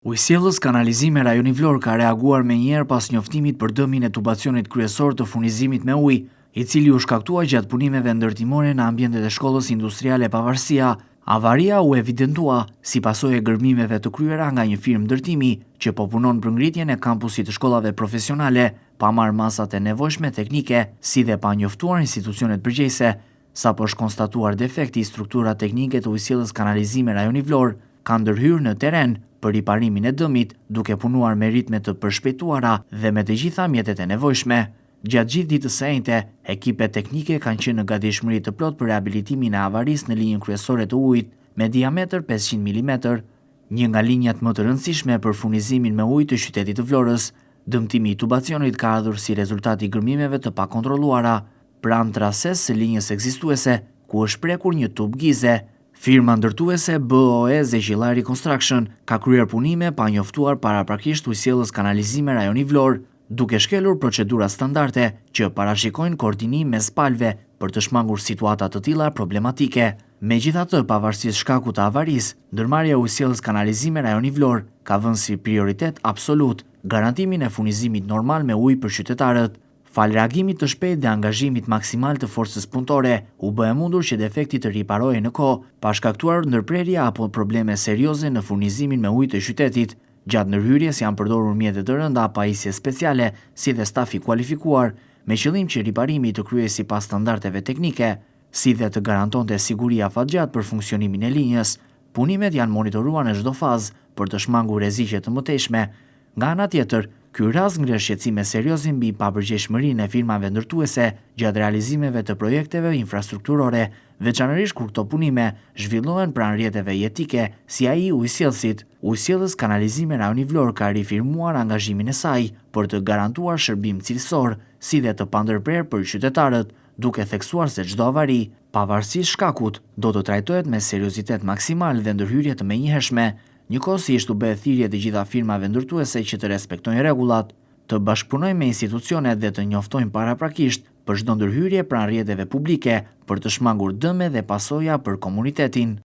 Ujësjellës Kanalizime Rajoni Vlorë ka reaguar menjëherë pas njoftimit për dëmin e tubacionit kryesor të furnizimit me ujë, i cili u shkaktua gjatë punimeve ndërtimore në ambientet e shkollës industriale Pavarësia. Avaria u evidentua si pasojë e gërmimeve të kryera nga një firmë ndërtimi që po punon për ngritjen e kampusit të shkollave profesionale, pa marrë masat e nevojshme teknike, si dhe pa njoftuar institucionet përgjegjëse. Sapo është konstatuar defekti i struktura teknike të Ujësjellës Kanalizime Rajoni Vlorë, ka ndërhyrë në teren për riparimin e dëmit, duke punuar me ritme të përshpejtuara dhe me të gjitha mjetet e nevojshme. Gjatë gjithë ditës së njëjtë, ekipet teknike kanë qenë në gatishmëri të plotë për rehabilitimin e avarisë në linjën kryesore të ujit me diametër 500 mm, një nga linjat më të rëndësishme për furnizimin me ujë të qytetit të Vlorës. Dëmtimi i tubacionit ka ardhur si rezultat i gërmimeve të pakontrolluara pranë trases së linjës ekzistuese, ku është prekur një tub gize. Firma ndërtuese BOE Zgjillari Construction ka kryer punime pa njoftuar paraprakisht Ujësjellës Kanalizime Rajoni Vlorë, duke shkelur procedura standarde që parashikojnë koordinim mes palëve për të shmangur situata të tilla problematike. Megjithatë, pavarësisht shkakut të avarisë, ndërmarrja e Ujësjellës Kanalizime Rajoni Vlorë ka vënë si prioritet absolut garantimin e furnizimit normal me ujë për qytetarët. Fal reagimit të shpejtë dhe angazhimit maksimal të forcës punëtore, u bë e mundur që defekti të riparohej në kohë, pa shkaktuar ndërprerje apo probleme serioze në furnizimin me ujë të qytetit. Gjatë ndërhyrjes janë përdorur mjete të rënda, pajisje speciale, si dhe staf i kualifikuar, me qëllim që riparimi të kryhej sipas standardeve teknike, si dhe të garantonte siguri afatgjatë për funksionimin e linjës. Punimet janë monitoruar në çdo fazë për të shmangur rreziqe të mëtejshme. Nga ana tjetër, ky rast ngre shqetësime serioze mbi papërgjegjshmërinë e firmave ndërtuese gjatë realizimeve të projekteve infrastrukturore, veçanërisht kur këto punime zhvillohen pranë rrjeteve jetike si ai i ujësjellësit. Ujësjellës Kanalizime Rajoni Vlorë ka rifirmuar angazhimin e saj për të garantuar shërbim cilësor, si dhe të pandërprer për qytetarët, duke theksuar se çdo avari, pavarësisht shkakut, do të trajtohet me seriozitet maksimal dhe ndërhyrje të menjëhershme, njëkohësisht u bë thirrje të gjitha firmave ndërtuese që të respektojnë rregullat, të bashkëpunojnë me institucionet dhe të njoftojnë paraprakisht për çdo ndërhyrje pranë rrjeteve publike për të shmangur dëme dhe pasoja për komunitetin.